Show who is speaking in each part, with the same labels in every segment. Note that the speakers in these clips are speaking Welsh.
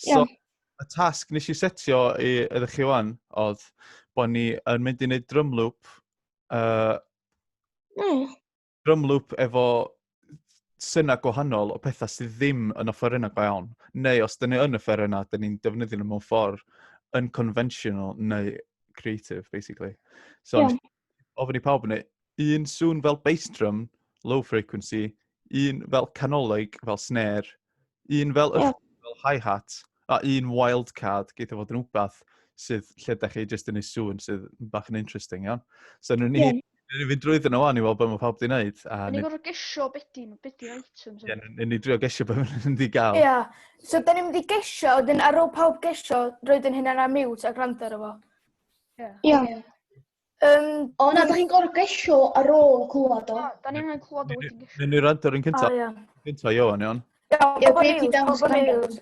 Speaker 1: So, y tasg nes i setio i ydych chi wan oedd bod ni yn mynd i wneud drum loop. Drum loop efo syna gwahanol o pethau sydd ddim yn offerynnau go iawn. Neu os dyn ni yn offerynnau, dyn ni'n defnyddio nhw mewn ffordd unconventional neu creative, basically. So, ofyn i pawb yn un sŵn fel bass drum, low frequency, un fel canolig, fel snare, un fel hi-hat, a un wildcard, geith o fod yn wbath sydd lle da chi jyst yn ei sŵn sydd bach yn interesting, iawn. So, ni'n fynd drwyddyn nhw wan i weld beth mae pawb di wneud.
Speaker 2: Ni'n gorfod gesio beth items.
Speaker 1: Ie, ni'n drio gesio beth mae'n mynd i gael.
Speaker 3: Ie, so da ni'n mynd i gesio, wedyn ar ôl pawb gesio, roed yn hynny'n ar mute a gwrando ar efo.
Speaker 2: Ie. O, na, da chi'n gorfod gesio ar ôl clywed o.
Speaker 3: Da ni'n mynd clywed o wedyn gesio.
Speaker 1: Ni'n rando ar un cyntaf. Cyntaf, Iowan, iawn.
Speaker 3: Ie, break it down, break it.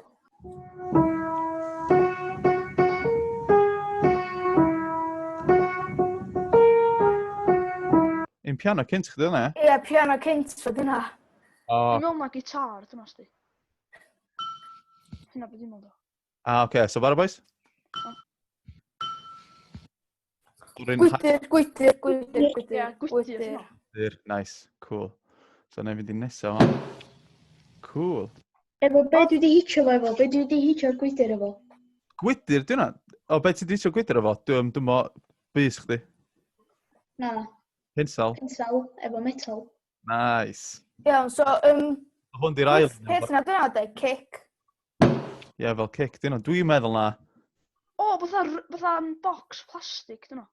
Speaker 1: Un piano cynt chdi yna?
Speaker 3: Ie, piano cynt fod yna.
Speaker 2: Dwi'n meddwl na gitar, dyna sti. Hynna beth dwi'n meddwl.
Speaker 1: Oce, so barod boys?
Speaker 3: Gwydyr.
Speaker 1: Nice, cool. So na i fynd i nesaf hon. Cool.
Speaker 2: Efo, be dwi wedi hitio fo efo? Be dwi wedi hitio'r gwydyr efo?
Speaker 1: Gwydyr, di hwnna? O, be ti di isio gwydyr efo? Dwi'n mo bus chdi.
Speaker 2: Na.
Speaker 1: Pensal?
Speaker 2: Pensal, efo metal.
Speaker 1: Nice.
Speaker 3: Iawn, so,
Speaker 1: hwn di'r ail.
Speaker 3: peth na dyna de, kick.
Speaker 1: Ie, fel cic, di hwnna. Dwi'n meddwl na.
Speaker 2: O, fatha box plastig, dyna.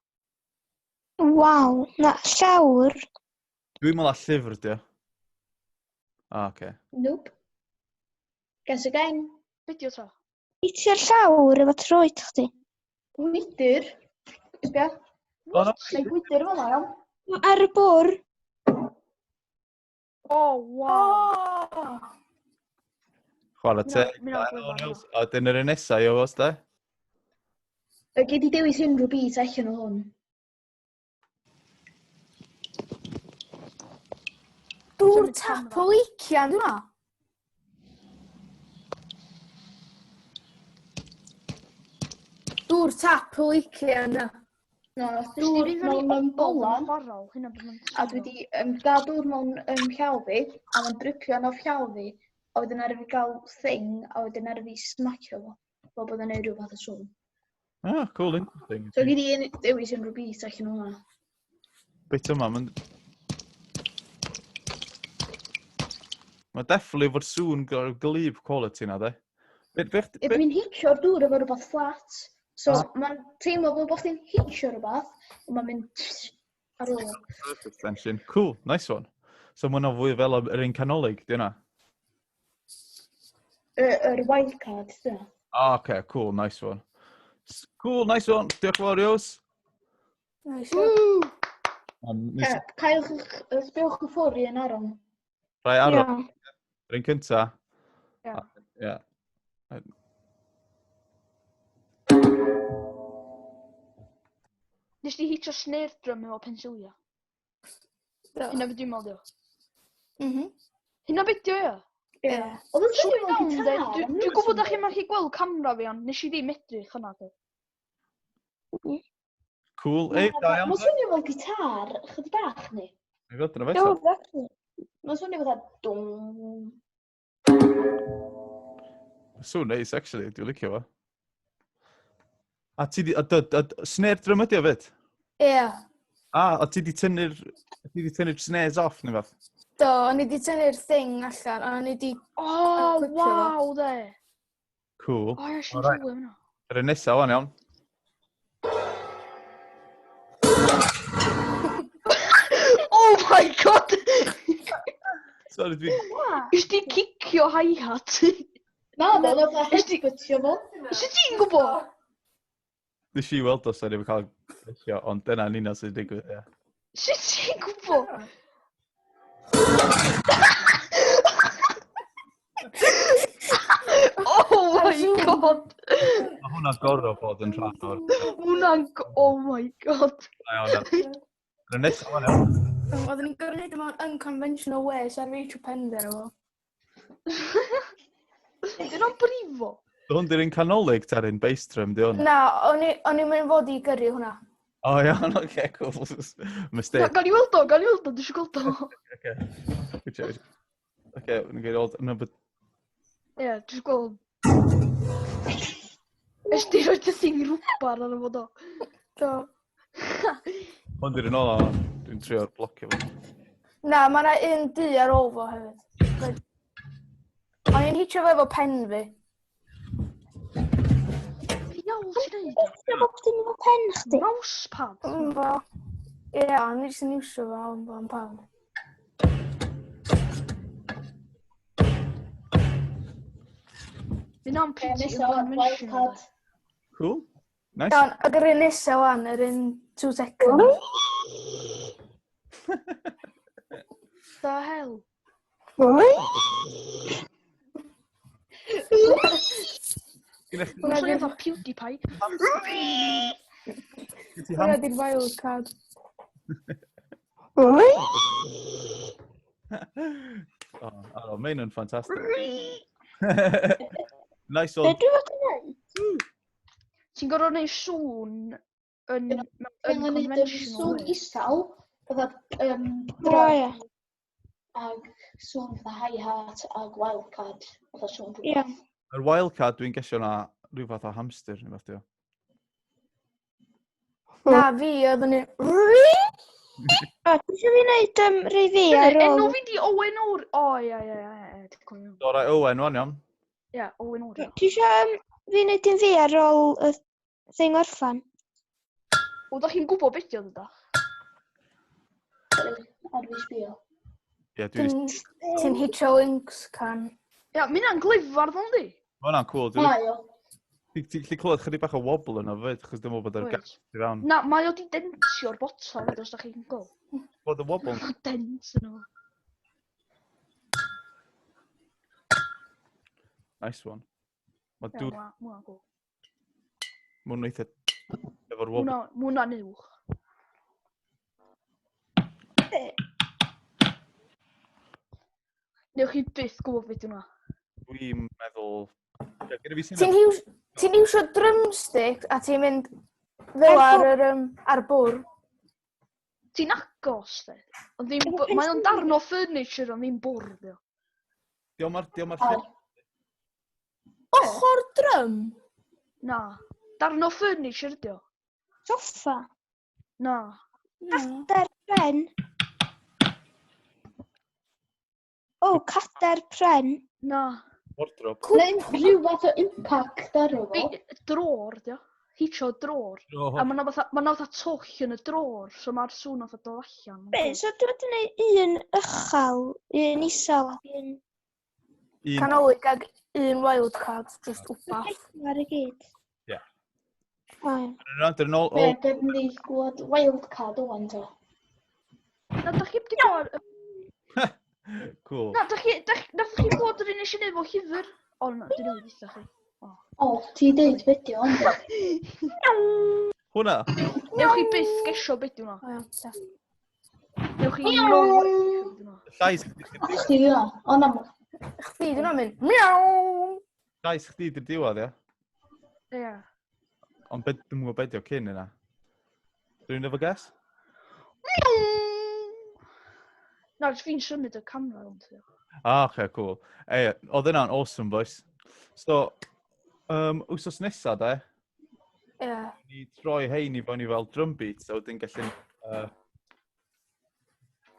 Speaker 4: Waw, na llawr.
Speaker 1: Dwi'n meddwl a llyfr, di o. Oce.
Speaker 2: Nope. Guess again. Be di o tra?
Speaker 4: Eitio'r llawr efo troed chdi.
Speaker 2: Gwydyr. Sbia. Neu gwydyr fel na, iawn.
Speaker 4: Ar y bwr.
Speaker 2: O, waw.
Speaker 1: Chwarae te. A dyn yr un nesaf i o os da?
Speaker 2: Gei di dewis unrhyw byd allan o hwn.
Speaker 3: Dŵr tap o Ikea, dyna. Dŵr tap o Ikea, dyna.
Speaker 2: No, dŵr mewn bolan. A dwi wedi gadw'r mewn llaw fi, a mae'n dripio yn o'r llaw fi, a wedyn ar fi gael thing, a wedyn ar fi smacio fo, fel bod yn neud rhywbeth o sŵn.
Speaker 1: Cool, interesting.
Speaker 2: So gei di dewis unrhyw byd allan o hwnna.
Speaker 1: Beth yma, Mae definitely fod sŵn glyb quality na, de.
Speaker 2: Dwi'n hitio'r dŵr efo rhywbeth flat. So mae'n teimlo fel bod chdi'n hitio rhywbeth, a mae'n mynd ar ôl.
Speaker 1: Perfect extension. Cool, nice one. So mae'n fwy fel yr un canolig, di hwnna?
Speaker 2: Yr wildcard, dyna.
Speaker 1: Oce, cool, nice one. Cool, nice one. Diolch fawr, Iws.
Speaker 3: Nice one.
Speaker 2: Caelwch sbiwch y ffwr i yn aron.
Speaker 1: Rai aron. Yr un cynta. Ie.
Speaker 2: Nes di hitio snare drum efo pensilia? Hynna beth dwi'n meddwl. Hynna beth di o, ia?
Speaker 3: Ie.
Speaker 2: Oedd yn swnio'n iawn, de. Dwi'n gwybod da chi ma'n chi gweld camera fi, ond nes i ddim edrych hynna, de.
Speaker 1: Cool. Ei, da iawn.
Speaker 2: Mae'n swnio fel gitar, chydig bach, ni.
Speaker 1: Ei fod yna feso.
Speaker 2: Mae'n swnio fatha dwm.
Speaker 1: Sŵn neis, actually, dwi'n licio fo. A ti di... Snare drum ydi o fyd?
Speaker 3: Ie.
Speaker 1: A ti di tynnu'r snares off, neu fath?
Speaker 3: Do, o'n i di tynnu'r thing allan, a o'n i di...
Speaker 2: O, waw, de.
Speaker 1: Cool.
Speaker 2: O, ie, sy'n sylwi hwnna.
Speaker 1: Yr un nesaf, wan iawn.
Speaker 2: Oh my god!
Speaker 1: Sorry, dwi'n...
Speaker 2: Ys di cicio hi-hat? Na, mae'n oedd headbutio fo. Ys ti'n gwybod?
Speaker 1: Nes i weld os o'n i'n cael gweithio, ond dyna'n un sy'n digwydd, ie.
Speaker 2: Ys ti'n gwybod? Oh my god!
Speaker 1: Mae hwnna'n gorfod bod yn rhan o'r...
Speaker 2: Oh my god!
Speaker 1: Yr un nesaf, wan iawn.
Speaker 3: Oedden ni'n gorfod neud yma'n unconventional way, so ar reach o pender o.
Speaker 2: Ydyn nhw'n brifo?
Speaker 1: Hwn di'r un canolig ta'r un bass drum, di hwn?
Speaker 3: Na, o'n i'n mynd fod i gyrru hwnna.
Speaker 1: O, iawn, oce, cool.
Speaker 2: Na,
Speaker 1: Mistake.
Speaker 2: gael i weld o, dwi eisiau gweld o.
Speaker 1: Oce, wy'n gael old...
Speaker 2: Ie, dwi eisiau gweld. Ysdi roi dy thing rwbar ar y fod o.
Speaker 3: Do.
Speaker 1: Hwn di'r un ola, dwi'n trio blocio fo.
Speaker 3: Na, mae yna un du ar ôl fo hefyd. O'n i'n hitio fo efo pen fi.
Speaker 2: Fi iawn ti'n neud?
Speaker 4: Dwi'n bod dim efo pen chdi.
Speaker 2: Mousepad.
Speaker 3: Fo. Ie, o'n i sy'n iwsio fo am pan.
Speaker 2: Fi'n am piti
Speaker 5: Nesa,
Speaker 2: yn mention o.
Speaker 5: wildcard.
Speaker 1: Cool. Nice.
Speaker 3: Iawn, ac yr un nesa wan, yr un 2 seconds.
Speaker 2: The hell?
Speaker 3: Hwnna
Speaker 2: Dwi'n
Speaker 3: di'r
Speaker 2: efo PewDiePie.
Speaker 3: hwnna di'r wild card.
Speaker 1: Mae hynny'n ffantastig. Nice
Speaker 4: Be
Speaker 1: one.
Speaker 4: dwi'n fod yn neud?
Speaker 2: Ti'n gorfod neud sŵn yn
Speaker 5: Dwi'n neud yn
Speaker 2: conventional
Speaker 5: sŵn
Speaker 2: way.
Speaker 5: isal, fatha
Speaker 4: O, ie.
Speaker 5: ag sŵn fatha hi-hat ag wildcard, fatha sŵn
Speaker 4: Ie.
Speaker 5: rhywbeth.
Speaker 1: Yr wildcard dwi'n gesio na rhyw fath o hamster neu fath o.
Speaker 3: Na, fi oedd yn un...
Speaker 4: O, ti eisiau fi wneud rei fi ar ôl?
Speaker 2: Enw fi di Owen O'r... O, ie. Ti'n cofio.
Speaker 1: Dora Owen, wan iawn.
Speaker 2: Ie, Owen O'r.
Speaker 4: Ti eisiau fi wneud un fi ar ôl y thing orffan?
Speaker 2: O, da chi'n gwybod beth yw da?
Speaker 5: Ar fi sbio.
Speaker 1: Ie, dwi'n...
Speaker 3: Ti'n hitio links can.
Speaker 2: Ie, mi'n glyfar ddo'n di.
Speaker 1: Mae hwnna'n cool.
Speaker 5: Mae o.
Speaker 1: Ti'n gallu clywed chydig bach o wobble yno fyd, chos dwi'n meddwl bod yr
Speaker 2: Oes.
Speaker 1: gas i fewn.
Speaker 2: Na, mae o di dentio'r botol, os da chi'n go.
Speaker 1: Bod y wobble.
Speaker 2: Mae dent yn o.
Speaker 1: Nice one. Mae
Speaker 2: Ie,
Speaker 1: dŵr,
Speaker 2: mwna go.
Speaker 1: mwyn eitha efo'r wobble.
Speaker 2: Mwna niwch. Newch chi byth gwybod beth yna.
Speaker 1: Dwi'n meddwl... Ie, gyda fi sy'n...
Speaker 3: Ti'n iwsio drumstick a ti'n mynd fel ar bwr.
Speaker 2: Ti'n agos, de. Ond ddim... Mae o'n darn o furniture ond ddim bwrdd, dio.
Speaker 1: Diolch
Speaker 5: Ar.
Speaker 1: ffyrdd.
Speaker 3: Ochr drum?
Speaker 2: Na. Darn o furniture, dio.
Speaker 4: Soffa?
Speaker 2: Na.
Speaker 4: Cader pren? O, cader pren?
Speaker 2: Na.
Speaker 1: Wardrobe.
Speaker 5: Neu rhyw fath o impact ar o fo.
Speaker 2: Dror, dio. Hitio dror. A mae na fatha twll yn y dror, so mae'r sŵn o'n dod allan.
Speaker 4: Be, so dwi'n fod yn neud un uchal, un isal, un...
Speaker 3: Canolig ag un wildcard, just wbath.
Speaker 4: Ar y gyd.
Speaker 1: Ie.
Speaker 4: O, ie.
Speaker 1: Dyna'n ôl...
Speaker 5: Be, gydyn ni gwybod wildcard o'n to.
Speaker 2: Na, da chi wedi bod...
Speaker 1: Cool.
Speaker 2: Na, da chi bod yr un eisiau neud fo llyfr? O, na, dyn nhw'n eitha chi.
Speaker 5: O, ti deud beth yw ond.
Speaker 1: Hwna.
Speaker 2: Newch chi byth gesio beth yw na.
Speaker 3: O, iawn,
Speaker 2: Newch chi no.
Speaker 1: Llais
Speaker 5: Chdi yna, o na.
Speaker 3: chdi, dyna mynd, miaw!
Speaker 1: chdi di'r diwedd, ia?
Speaker 2: Ie.
Speaker 1: Ond dwi'n mwyn bedio cyn yna. Dwi'n efo ges?
Speaker 2: Na, jyst fi'n symud y camera ond.
Speaker 1: Oce, cool. Oedd yna'n awesome, boys. So, wsos nesa, de,
Speaker 3: Ie.
Speaker 1: ni troi hein i fewn i fel drum beat, so wedyn gallu...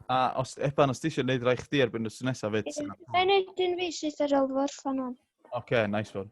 Speaker 1: a os ti eisiau gwneud rai chdi erbyn wsos nesa fyd.
Speaker 4: Mae'n neud un fi sydd ar ôl fy orffan o'n.
Speaker 1: Oce, nice one.